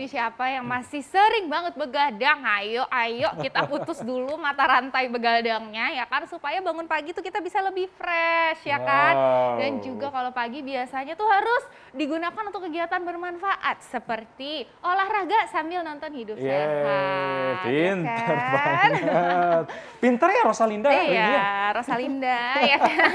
bagi siapa yang masih sering banget begadang, ayo kita putus dulu mata rantai begadangnya ya kan, supaya bangun pagi tuh kita bisa lebih fresh ya kan. Dan juga kalau pagi biasanya tuh harus digunakan untuk kegiatan bermanfaat seperti olahraga sambil nonton Hidup Sehat. Pinter ya kan? banget. Pinter ya Rosalinda hari ini ya? Iya, Rosalinda ya kan.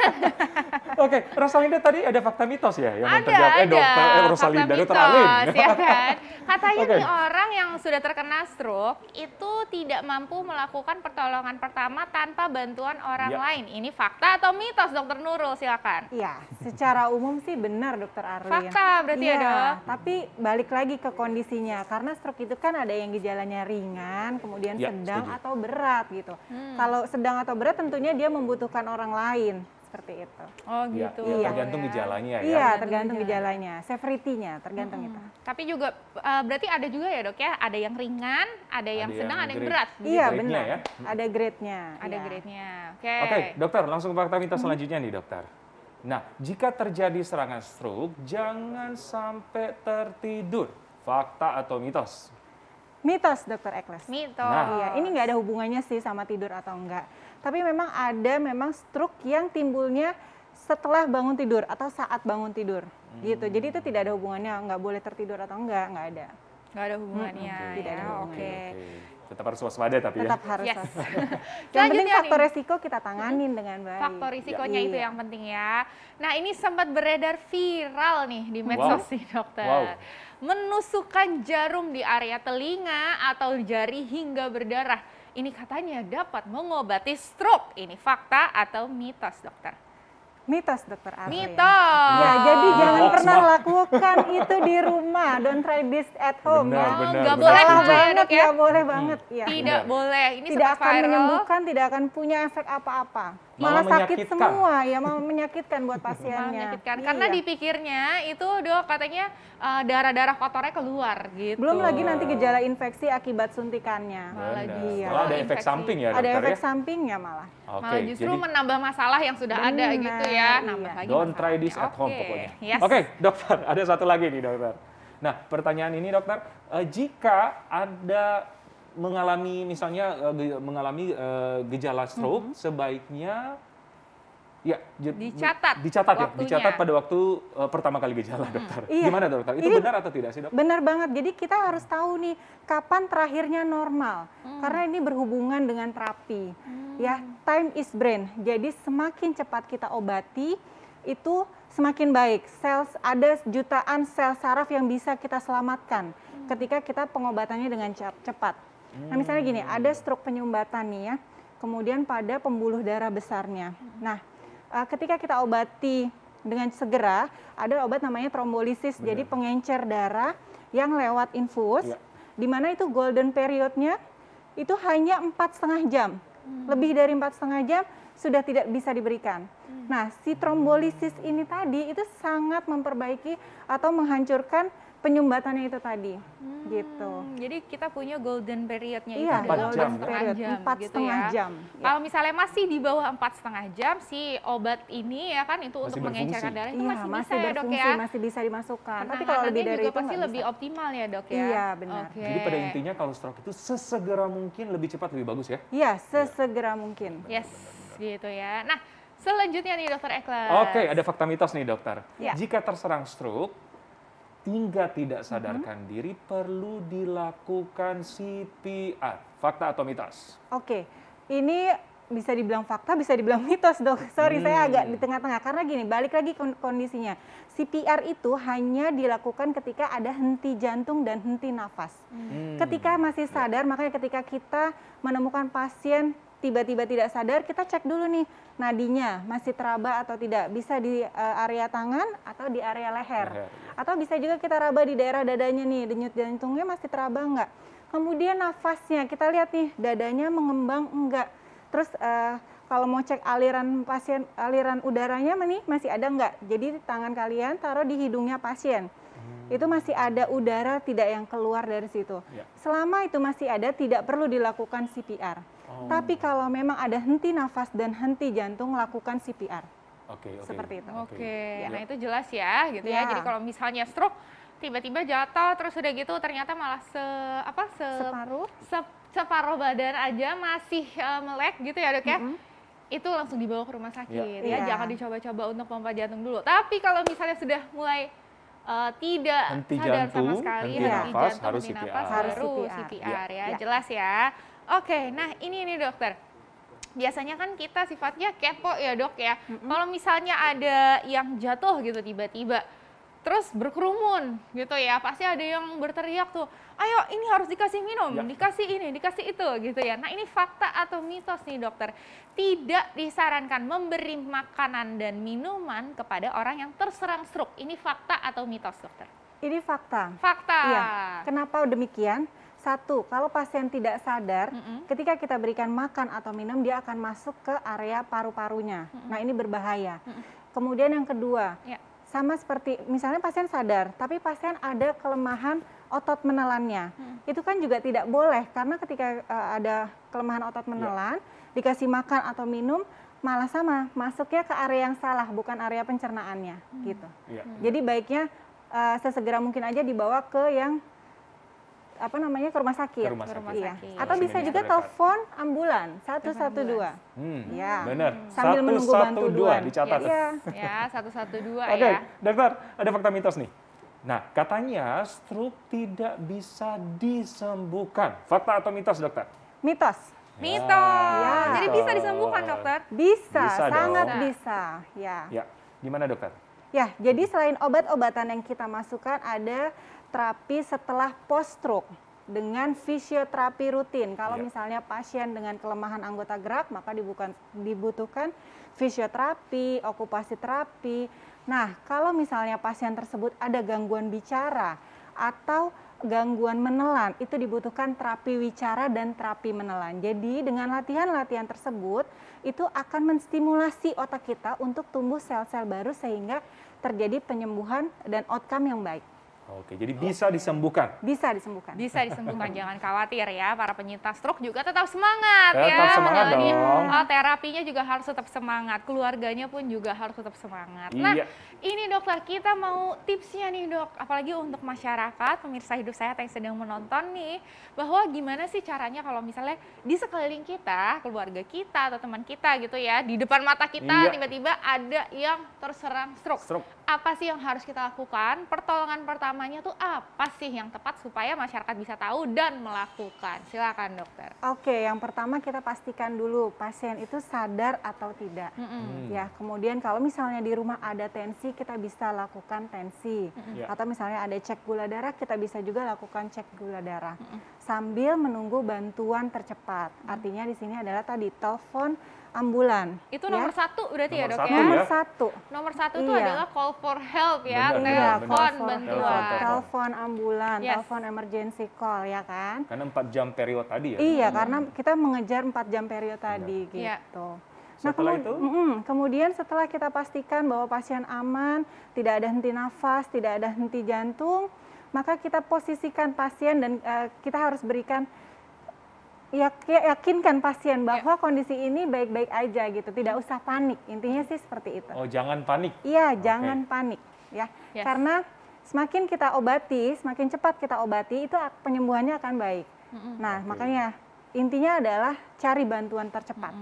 Oke, Rosalinda tadi ada fakta mitos ya yang Ada, terjawab dokter Rosalinda, dokter Alin. ya kan. Katanya Oke. nih orang yang sudah terkena stroke itu tidak mampu melakukan pertolongan pertama tanpa bantuan orang Ya. lain. Ini fakta atau mitos, Dokter Nurul? Silakan. Iya, secara umum sih benar Dokter Arlin. Fakta berarti ya, Iya, Dok? tapi balik lagi ke kondisinya. Karena stroke itu kan ada yang gejalanya ringan, kemudian Ya, sedang setuju. atau berat gitu. Kalau sedang atau berat tentunya dia membutuhkan orang lain. Seperti itu. Oh Ya, gitu. ya, tergantung gejalanya ya. Iya, tergantung gejalanya. Severity-nya tergantung itu. Tapi juga berarti ada juga ya Dok ya, ada yang ringan, ada yang sedang, ada yang grade. berat. Iya, grade-nya benar. ya. Ada grade-nya. Ada iya. grade-nya. Oke. Oke, dokter, langsung ke fakta mitos selanjutnya nih, dokter. Nah, jika terjadi serangan stroke, jangan sampai tertidur. Fakta atau mitos? Mitos, Dokter Ekles. Mitos. Nah. Iya, ini nggak ada hubungannya sih sama tidur atau enggak. Tapi memang ada stroke yang timbulnya setelah bangun tidur atau saat bangun tidur gitu. Jadi itu tidak ada hubungannya, nggak boleh tertidur atau enggak ada. Nggak ada hubungannya. Tidak ada ya. hubungannya. Oke. Tetap harus waspada tapi Tetap ya. harus Yes. waspada. Yang penting Selanjutnya faktor nih. resiko kita tanganin dengan baik. Faktor risikonya itu Iya. yang penting ya. Nah ini sempat beredar viral nih di medsos nih dokter. Wow. Menusukkan jarum di area telinga atau jari hingga berdarah. Ini katanya dapat mengobati stroke. Ini fakta atau mitos dokter? Mitos, Dokter Arlin. Mitos. Ya, jadi jangan Hoax, pernah Mbak. lakukan itu di rumah. Don't try this at home. Benar, ya. benar, nggak benar. boleh Salah juga ya, banget Dok, ya? ya, boleh banget. Ya. Tidak Benar. boleh. Ini Tidak sempat akan viral. menyembuhkan, tidak akan punya efek apa-apa. Malah Malah sakit menyakitkan. semua ya, malah menyakitkan buat Malah pasiennya. menyakitkan. Karena Iya. dipikirnya itu dok katanya darah-darah kotornya keluar gitu. Belum lagi nanti gejala infeksi akibat suntikannya. Malah Benar. justru Malah ada efek infeksi. samping ya, Ada dokter efek ya. sampingnya malah. Oke, Malah justru jadi menambah masalah yang sudah ada Benar, gitu ya. Nambah iya. lagi don't try masalahnya. this at home Oke, pokoknya. yes. Oke, dokter, ada satu lagi nih, dokter. Nah, pertanyaan ini, dokter, jika ada mengalami misalnya gejala stroke, sebaiknya ya Dicatat dicatat ya, waktunya. dicatat pada waktu pertama kali gejala, dokter. Iya. Gimana, dokter? Itu Ini benar atau tidak sih, dok? Benar banget. Jadi kita harus tahu nih kapan terakhirnya normal. Karena ini berhubungan dengan terapi. Ya, time is brain. Jadi semakin cepat kita obati itu semakin baik. Ada jutaan sel saraf yang bisa kita selamatkan ketika kita pengobatannya dengan cepat. Nah, misalnya gini, ada stroke penyumbatan nih ya. Kemudian pada pembuluh darah besarnya. Nah, ketika kita obati dengan segera, ada obat namanya trombolisis, jadi pengencer darah yang lewat infus, Ya. di mana itu golden periodnya itu hanya 4,5 jam. Lebih dari 4,5 jam sudah tidak bisa diberikan. Nah, si trombolisis ini tadi itu sangat memperbaiki atau menghancurkan penyumbatannya itu tadi, gitu. Jadi kita punya golden periodnya itu Iya, adalah 4 jam, 4,5 jam, 4,5 gitu ya. jam. Ya. Kalau misalnya masih di bawah 4,5 jam, si obat ini ya kan itu Masih untuk mengencerkan berfungsi. darah itu Iya, masih bisa masih ya dok berfungsi, ya. masih bisa dimasukkan. Tapi kalau lebih Penanganannya dari juga itu pasti nggak lebih bisa. optimal ya dok ya. Iya, benar. Oke. Jadi pada intinya kalau stroke itu sesegera mungkin, lebih cepat, lebih bagus ya? Iya, sesegera mungkin. Yes, gitu ya. Nah, selanjutnya nih dokter Ekles. Oke, ada fakta mitos nih, dokter. Ya. Jika terserang stroke, hingga tidak sadarkan diri, perlu dilakukan CPR. Fakta atau mitos? Oke, ini bisa dibilang fakta, bisa dibilang mitos dok. Sorry, saya agak di tengah-tengah. Karena gini, balik lagi kondisinya. CPR itu hanya dilakukan ketika ada henti jantung dan henti nafas. Ketika masih sadar, makanya ketika kita menemukan pasien tiba-tiba tidak sadar, kita cek dulu nih nadinya masih teraba atau tidak. Bisa di area tangan atau di area leher. Atau bisa juga kita raba di daerah dadanya nih, denyut jantungnya masih teraba enggak. Kemudian nafasnya, kita lihat nih dadanya mengembang enggak. Terus kalau mau cek aliran udaranya nih masih ada enggak. Jadi tangan kalian taruh di hidungnya pasien. Itu masih ada udara tidak yang keluar dari situ. Ya. Selama itu masih ada, tidak perlu dilakukan CPR. Tapi kalau memang ada henti nafas dan henti jantung, lakukan CPR. Oke. Seperti itu. Oke, Ya. nah itu jelas ya gitu ya. Ya. Jadi kalau misalnya stroke tiba-tiba jatuh terus udah gitu ternyata malah Separuh. separuh badan aja masih melek gitu ya dok ya. Itu langsung dibawa ke rumah sakit ya. Iya. Jangan dicoba-coba untuk pompa jantung dulu. Tapi kalau misalnya sudah mulai tidak Henti sadar sama jantung, sekali, henti nafas, jantung, harus henti CPR. nafas, Harus baru CPR. CPR ya. Ya. Jelas ya. Oke, nah ini dokter. Biasanya kan kita sifatnya kepo ya dok ya. Kalau misalnya ada yang jatuh gitu tiba-tiba, terus berkerumun gitu ya, pasti ada yang berteriak tuh, ayo ini harus dikasih minum, Ya. dikasih ini, dikasih itu gitu ya. Nah ini fakta atau mitos nih dokter, tidak disarankan memberi makanan dan minuman kepada orang yang terserang stroke. Ini fakta atau mitos dokter? Ini fakta. Fakta. Iya. Kenapa demikian? Satu, kalau pasien tidak sadar, ketika kita berikan makan atau minum, dia akan masuk ke area paru-parunya. Nah, ini berbahaya. Kemudian yang kedua, Ya. sama seperti misalnya pasien sadar, tapi pasien ada kelemahan otot menelannya. Itu kan juga tidak boleh, karena ketika ada kelemahan otot menelan, dikasih makan atau minum, malah sama, masuknya ke area yang salah, bukan area pencernaannya. Gitu. Iya. Jadi baiknya sesegera mungkin aja dibawa ke yang ke rumah sakit. Ke rumah sakit. Iya. sakit. Atau bisa Pasien juga yang terdekat. telepon ambulan 112. Iya. Benar. Sambil menunggu 112 bantuan. dicatat. Iya. Ya, 112 Oke, ya. dokter, ada fakta mitos nih. Nah, katanya stroke tidak bisa disembuhkan. Fakta atau mitos, dokter? Mitos. Mitos. Ya. Jadi bisa disembuhkan dokter? Bisa, Bisa sangat dong. bisa. Ya. Ya, gimana dokter? Ya, jadi selain obat-obatan yang kita masukkan ada terapi setelah post stroke dengan fisioterapi rutin. Kalau Ya. misalnya pasien dengan kelemahan anggota gerak, maka dibutuhkan fisioterapi, okupasi terapi. Nah, kalau misalnya pasien tersebut ada gangguan bicara atau gangguan menelan, itu dibutuhkan terapi wicara dan terapi menelan. Jadi dengan latihan-latihan tersebut, itu akan menstimulasi otak kita untuk tumbuh sel-sel baru sehingga terjadi penyembuhan dan outcome yang baik. Oke, jadi bisa disembuhkan. Bisa disembuhkan. Bisa disembuhkan, jangan khawatir ya. Para penyintas stroke juga tetap semangat ya. Tetap semangat menjalani, dong. terapinya juga harus tetap semangat, keluarganya pun juga harus tetap semangat. Nah, Iya. ini dokter, kita mau tipsnya nih dok, apalagi untuk masyarakat, pemirsa hidup saya yang sedang menonton nih, bahwa gimana sih caranya kalau misalnya di sekeliling kita, keluarga kita atau teman kita gitu ya, di depan mata kita Iya. tiba-tiba ada yang terserang stroke. Stroke. Apa sih yang harus kita lakukan? Pertolongan pertamanya tuh apa sih yang tepat supaya masyarakat bisa tahu dan melakukan? Silakan dokter. Oke, yang pertama kita pastikan dulu pasien itu sadar atau tidak. Ya, kemudian kalau misalnya di rumah ada tensi, kita bisa lakukan tensi. Ya. Atau misalnya ada cek gula darah, kita bisa juga lakukan cek gula darah. Sambil menunggu bantuan tercepat. Artinya di sini adalah tadi telepon ambulan. Itu ya. nomor satu berarti ya Nomor dok satu ya? Nomor ya. satu. Nomor satu itu Iya. adalah call for help ya, Benar, Iya, telepon call for bantuan. help. Telepon ambulan, Yes. telepon emergency call ya kan. Karena 4 jam period tadi ya. Iya, karena kita mengejar 4 jam period tadi Iya. gitu. Setelah itu? Kemudian setelah kita pastikan bahwa pasien aman, tidak ada henti nafas, tidak ada henti jantung, maka kita posisikan pasien dan kita harus berikan yakinkan pasien bahwa kondisi ini baik-baik aja gitu, tidak usah panik. Intinya sih seperti itu. Oh, jangan panik. Iya, Oke. jangan panik ya. Yes. Karena semakin kita obati, semakin cepat kita obati, itu penyembuhannya akan baik. Nah, Oke. makanya intinya adalah cari bantuan tercepat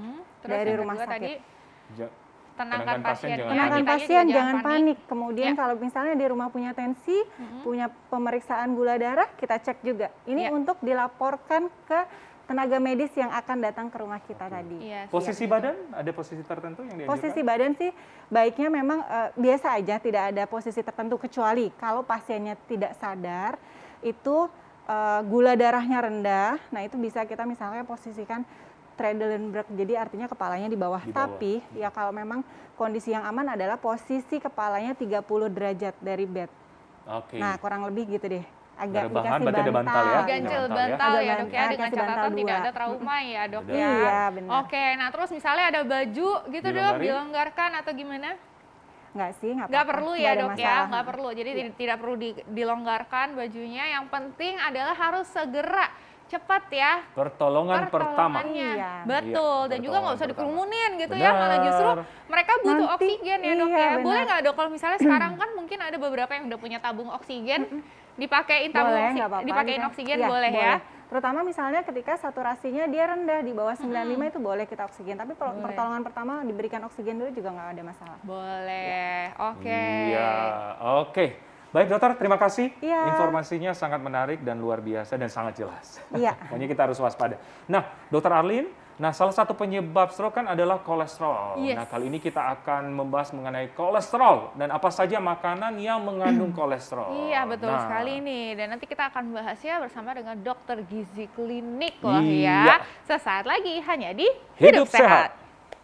Terus dari yang rumah kedua sakit. tadi, Ja- tenangkan pasien. jangan Tenangkan Kitanya pasien, juga jangan panik. Kemudian Ya. kalau misalnya di rumah punya tensi, punya pemeriksaan gula darah, kita cek juga. Ini Ya. untuk dilaporkan ke tenaga medis yang akan datang ke rumah kita tadi. Iya, Posisi badan, ada posisi tertentu yang dianjurkan? Posisi badan sih baiknya memang biasa aja, tidak ada posisi tertentu, kecuali kalau pasiennya tidak sadar, itu gula darahnya rendah, nah itu bisa kita misalnya posisikan Trendelenburg, jadi artinya kepalanya di bawah. Di bawah. Tapi ya kalau memang kondisi yang aman adalah posisi kepalanya 30 derajat dari bed. Oke. Nah kurang lebih gitu deh. Agak Rebahan, dikasih berarti ada bantal ya? Ganjel Bantal ya? bantal Ada ya dok ya, bantal, dengan kasih bantal catatan tidak 2. ada trauma ya dok Benar. ya. Iya, benar. Oke, nah terus misalnya ada baju gitu dok, Dilonggarin? dilonggarkan atau gimana? Nggak sih, nggak Nggak apa-apa. perlu Nggak ya ada dok ya, masalah. nggak perlu. Jadi tidak perlu dilonggarkan bajunya. Yang penting adalah harus segera cepat ya. Pertolongan pertama. Pertolongannya. Iya. Betul, dan juga nggak usah pertolongan pertama. dikerumunin gitu ya, malah justru Benar. mereka butuh Nanti, oksigen ya dok iya, ya. Boleh benar. nggak dok kalau misalnya sekarang kan mungkin ada beberapa yang udah punya tabung oksigen, dipakein tabung Boleh, nggak apa-apa. dipakein Kita- oksigen iya, boleh ya. Terutama misalnya ketika saturasinya dia rendah di bawah 95 itu boleh kita oksigen. Tapi Boleh. pertolongan pertama diberikan oksigen dulu juga nggak ada masalah. Boleh, oke. Iya, oke. Baik dokter, terima kasih. Iya. Informasinya sangat menarik dan luar biasa dan sangat jelas. Iya. Pokoknya kita harus waspada. Nah, dokter Arlin, salah satu penyebab stroke kan adalah kolesterol. Yes. Nah, kali ini kita akan membahas mengenai kolesterol dan apa saja makanan yang mengandung kolesterol. Iya betul Nah, sekali nih, dan nanti kita akan bahasnya bersama dengan dokter gizi klinik loh Iya. ya. Sesaat lagi hanya di Hidup Sehat.